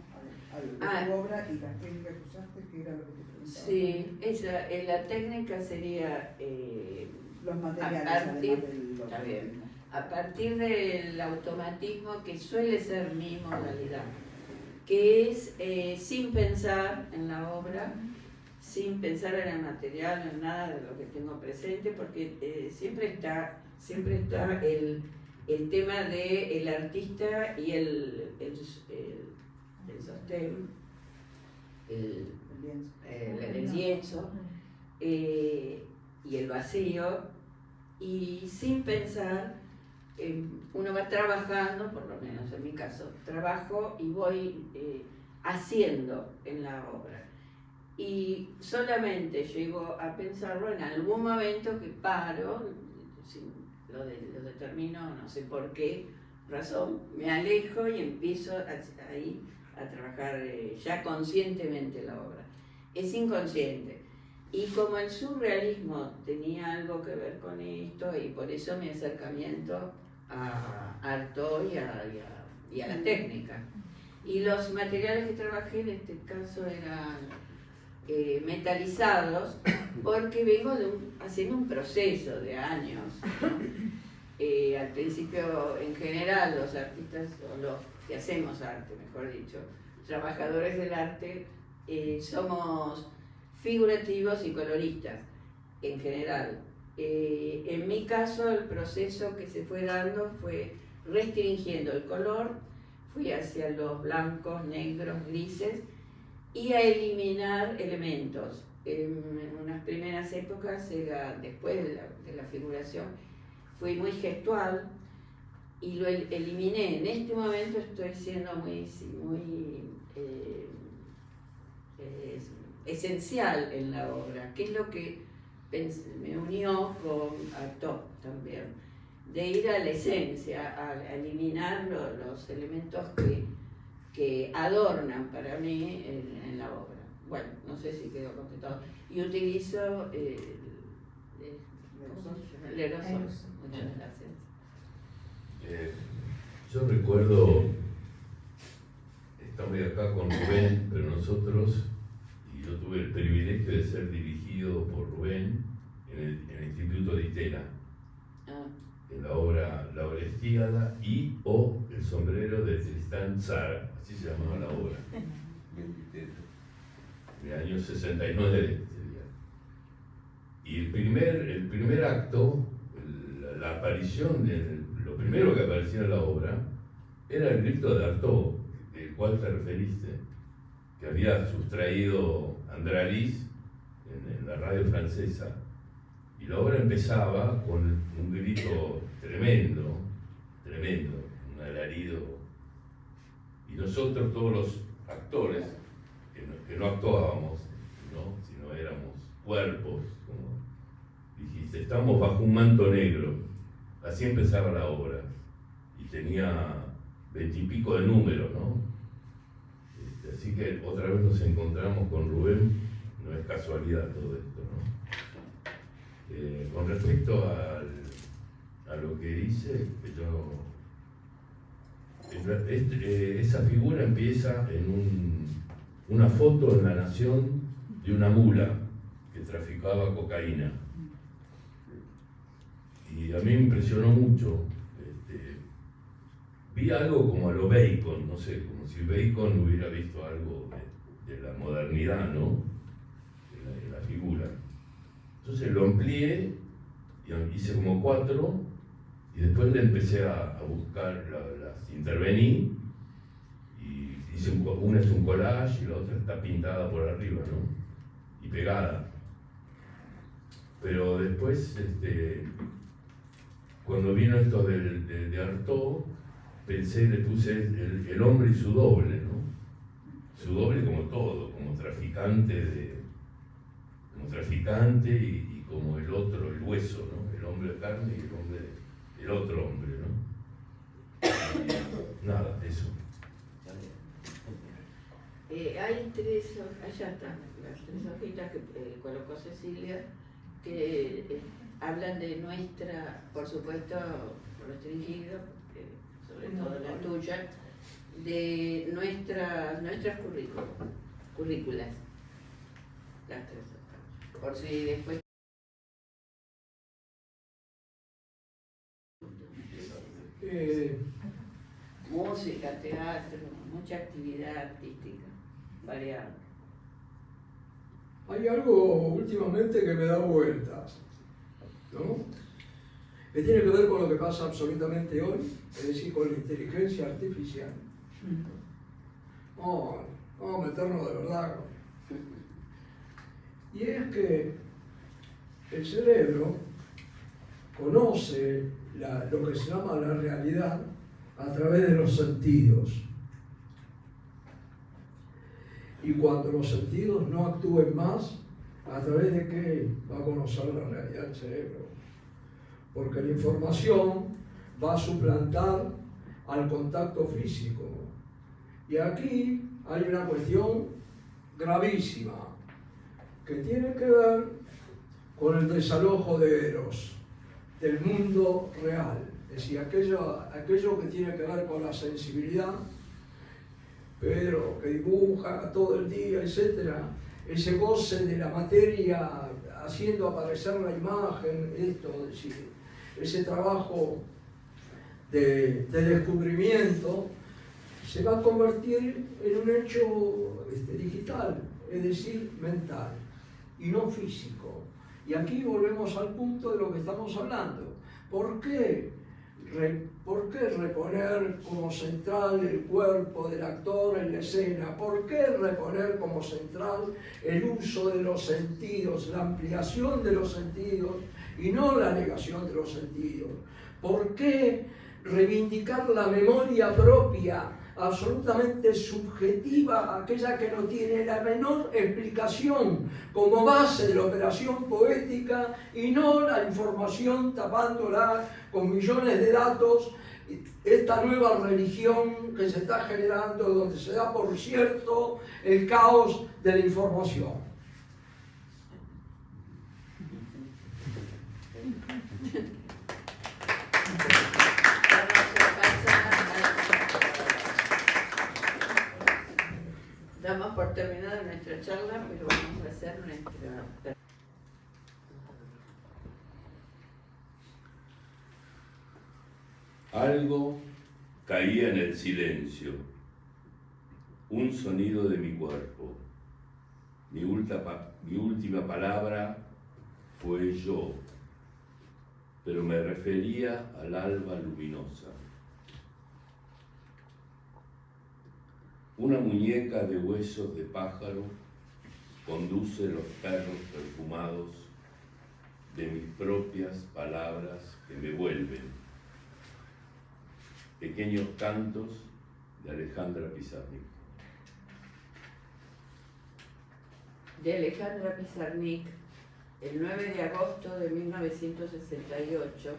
Ah. a tu obra y las técnicas que usaste, que era lo que te preguntaba? Sí, la técnica sería Los materiales, a partir, además del está bien, a partir del automatismo que suele ser mi modalidad, que es sin pensar en la obra, sin pensar en el material, en nada de lo que tengo presente, porque siempre está el tema del artista y el sostén, el lienzo y el vacío, y sin pensar, uno va trabajando, por lo menos en mi caso, trabajo y voy haciendo en la obra. Y solamente llego a pensarlo en algún momento que paro, lo determino, no sé por qué razón, me alejo y empiezo ahí a trabajar ya conscientemente la obra. Es inconsciente. Y como el surrealismo tenía algo que ver con esto, y por eso mi acercamiento a Artaud y a la técnica. Y los materiales que trabajé en este caso eran metalizados, porque vengo haciendo un proceso de años, ¿no? Al principio, en general, los artistas, o los que hacemos arte, mejor dicho, trabajadores del arte, somos figurativos y coloristas, en general. En mi caso, el proceso que se fue dando fue restringiendo el color, fui hacia los blancos, negros, grises y a eliminar elementos. En unas primeras épocas, después de la figuración, fui muy gestual y lo eliminé. En este momento estoy siendo muy esencial en la obra, que es lo que me unió con Artaud también, de ir a la esencia, a eliminar los elementos que adornan para mí en la obra. Bueno, no sé si quedó contestado. Y utilizo el aerosol. Muchas gracias. Yo recuerdo, estamos acá con Rubén, pero nosotros, y yo tuve el privilegio de ser dirigido por Rubén en el Instituto de Itela, en la obra La Orestiada y o El sombrero de Tristán Tzara, así se llamaba la obra, en el año 69 sería. Y el primer acto, la aparición, lo primero que aparecía en la obra, era el grito de Artaud, del cual te referiste, que había sustraído Andralis en la radio francesa. Y la obra empezaba con un grito tremendo, un alarido. Y nosotros, todos los actores, que no actuábamos, sino éramos cuerpos, como dijiste, estamos bajo un manto negro. Así empezaba la obra. Y tenía 20 y pico de números, ¿no? Así que otra vez nos encontramos con Rubén, no es casualidad todo esto, ¿no? Con respecto a lo que dice, esa figura empieza en una foto en La Nación de una mula que traficaba cocaína. Y a mí me impresionó mucho. Vi algo como a lo Bacon, no sé, como si Bacon hubiera visto algo de la modernidad, ¿no? En la figura. Entonces lo amplié, y hice como 4, y después le empecé a buscar, las intervení, y hice una es un collage y la otra está pintada por arriba, ¿no? Y pegada. Pero después, cuando vino esto de Artaud, pensé, le puse el hombre y su doble, ¿no? Su doble como todo, como traficante y como el otro, el hueso, ¿no? El hombre de carne y el otro hombre, ¿no? Y nada, eso. Hay 3, allá están las 3 hojitas que colocó Cecilia, que hablan de nuestra, por supuesto, restringido, sobre todo la tuya, de nuestras currículas. Las 3 hojas. Por si después. Música, teatro, mucha actividad artística, variada. Hay algo últimamente que me da vueltas, ¿no? Que tiene que ver con lo que pasa absolutamente hoy, es decir, con la inteligencia artificial. Vamos a meternos de verdad. Y es que el cerebro conoce lo que se llama la realidad a través de los sentidos. Y cuando los sentidos no actúen más, ¿a través de qué va a conocer la realidad del cerebro? Porque la información va a suplantar al contacto físico. Y aquí hay una cuestión gravísima que tiene que ver con el desalojo de Eros, del mundo real. Es decir, aquello que tiene que ver con la sensibilidad, Pedro que dibuja todo el día, etc. Ese goce de la materia haciendo aparecer la imagen, esto, es decir, ese trabajo de descubrimiento se va a convertir en un hecho digital, es decir, mental y no físico. Y aquí volvemos al punto de lo que estamos hablando. ¿Por qué ¿Por qué reponer como central el cuerpo del actor en la escena? ¿Por qué reponer como central el uso de los sentidos, la ampliación de los sentidos y no la negación de los sentidos? ¿Por qué reivindicar la memoria propia, absolutamente subjetiva, aquella que no tiene la menor explicación como base de la operación poética y no la información tapándola con millones de datos, esta nueva religión que se está generando, donde se da por cierto el caos de la información? Damos por terminada nuestra charla, pero vamos a hacer nuestra... Algo caía en el silencio, un sonido de mi cuerpo. Mi última palabra fue yo, pero me refería al alba luminosa. Una muñeca de huesos de pájaro conduce los perros perfumados de mis propias palabras que me vuelven. Pequeños cantos de Alejandra Pizarnik. De Alejandra Pizarnik, el 9 de agosto de 1968,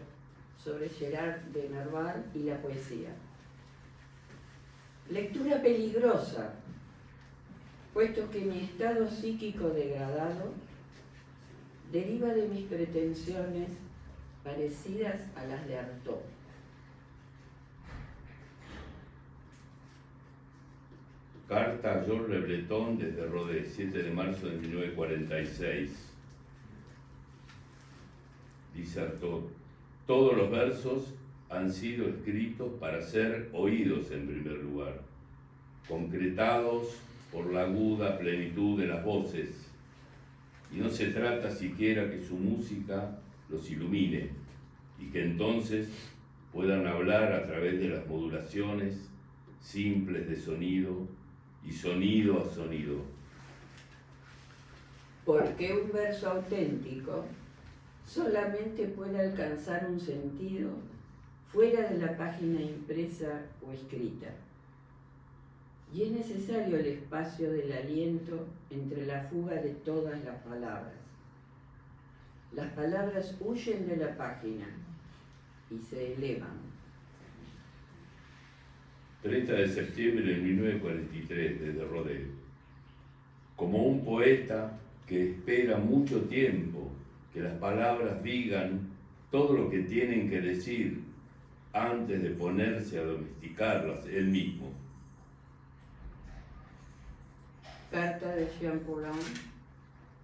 sobre Gerard de Nerval y la poesía. Lectura peligrosa, puesto que mi estado psíquico degradado deriva de mis pretensiones parecidas a las de Artaud. Carta a Georges Le Breton desde Rodez, 7 de marzo de 1946. Dice Artaud: todos los versos han sido escritos para ser oídos en primer lugar, concretados por la aguda plenitud de las voces, y no se trata siquiera que su música los ilumine y que entonces puedan hablar a través de las modulaciones simples de sonido y sonido a sonido. Porque un verso auténtico solamente puede alcanzar un sentido fuera de la página impresa o escrita. Y es necesario el espacio del aliento entre la fuga de todas las palabras. Las palabras huyen de la página y se elevan. 30 de septiembre de 1943, desde Rodez. Como un poeta que espera mucho tiempo que las palabras digan todo lo que tienen que decir antes de ponerse a domesticarlas él mismo. Carta de Jean Paulhan,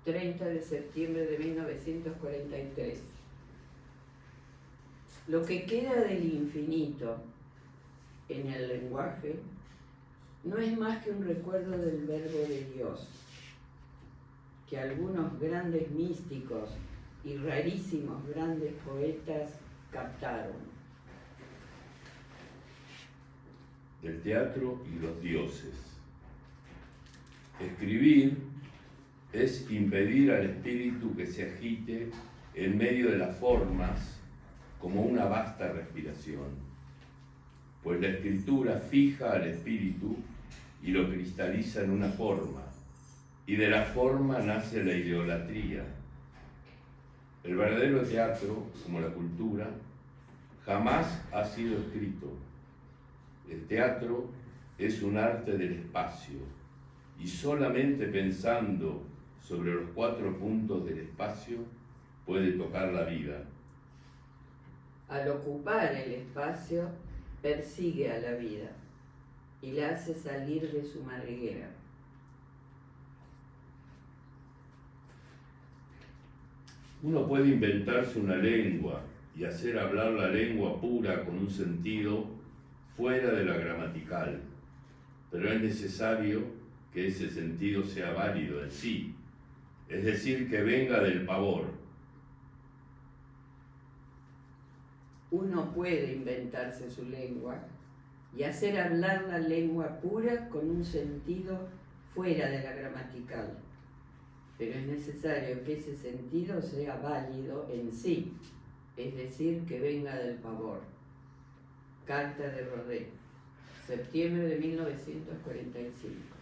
30 de septiembre de 1943. Lo que queda del infinito en el lenguaje no es más que un recuerdo del verbo de Dios, que algunos grandes místicos y rarísimos grandes poetas captaron. Del teatro y los dioses. Escribir es impedir al espíritu que se agite en medio de las formas como una vasta respiración, pues la escritura fija al espíritu y lo cristaliza en una forma, y de la forma nace la idolatría. El verdadero teatro, como la cultura, jamás ha sido escrito. El teatro es un arte del espacio, y solamente pensando sobre los 4 puntos del espacio puede tocar la vida. Al ocupar el espacio, persigue a la vida y la hace salir de su madriguera. Uno puede inventarse una lengua y hacer hablar la lengua pura con un sentido fuera de la gramatical, pero es necesario que ese sentido sea válido en sí, es decir, que venga del pavor. uno puede inventarse su lengua y hacer hablar la lengua pura con un sentido fuera de la gramatical. Pero es necesario que ese sentido sea válido en sí, es decir, que venga del pavor. Carta de Rodé, septiembre de 1945.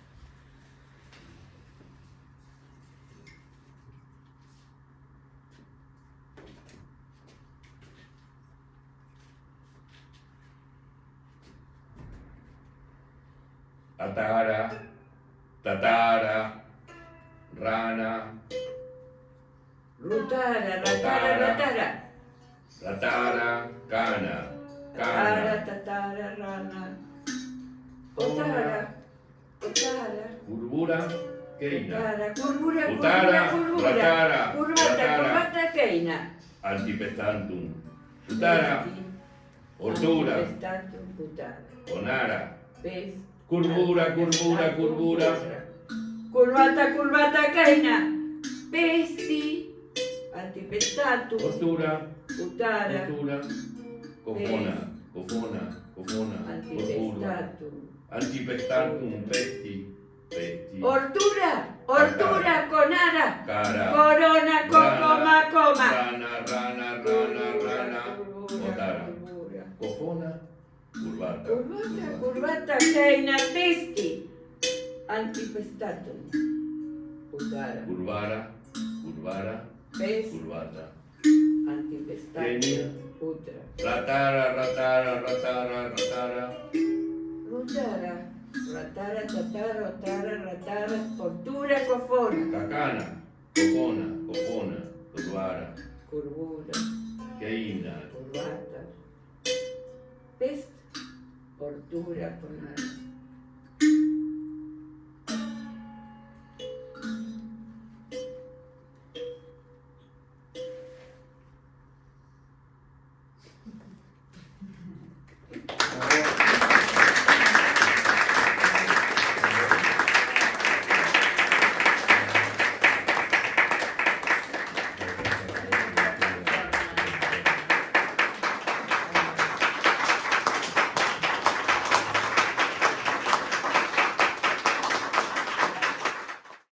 Atara, tatara, rana, Rutara, ratara, ratara. ratara, cana, Tatara, cana, tatara, rana. Otara, otara. curbura, keina, Otara, curbura, utara, curbura, ratara, curbata, ratara, curbata, keina. antipestantum, utara, ortura, Antipestantum, putara. onara, ¿Ves? curbura, curbura, curbura, Curvata, curvata, keina. Pesti, antipestatum, ortura, putara, ortura, cofona, cofona, cofona, ortura, antipestatum. antipestantum, pesti, pesti, Hortura, hortura, conara. cara, Corona, cocoma, coma. rana, rana, rana, rana, otara, Curvura. cofona, curvata, Curvata, curvata, keina, pesti. Antipestatum. Putara. curvara, curvara, Pes, curvata, antipestatum. Putra. ratara, ratara, ratara, ratara, Rutara. Ratara, tatara, otara, ratara, portura, cofona. cacana, cofona, cofona, curvara, Curvura, keina, curvata. Pest, portura, conara.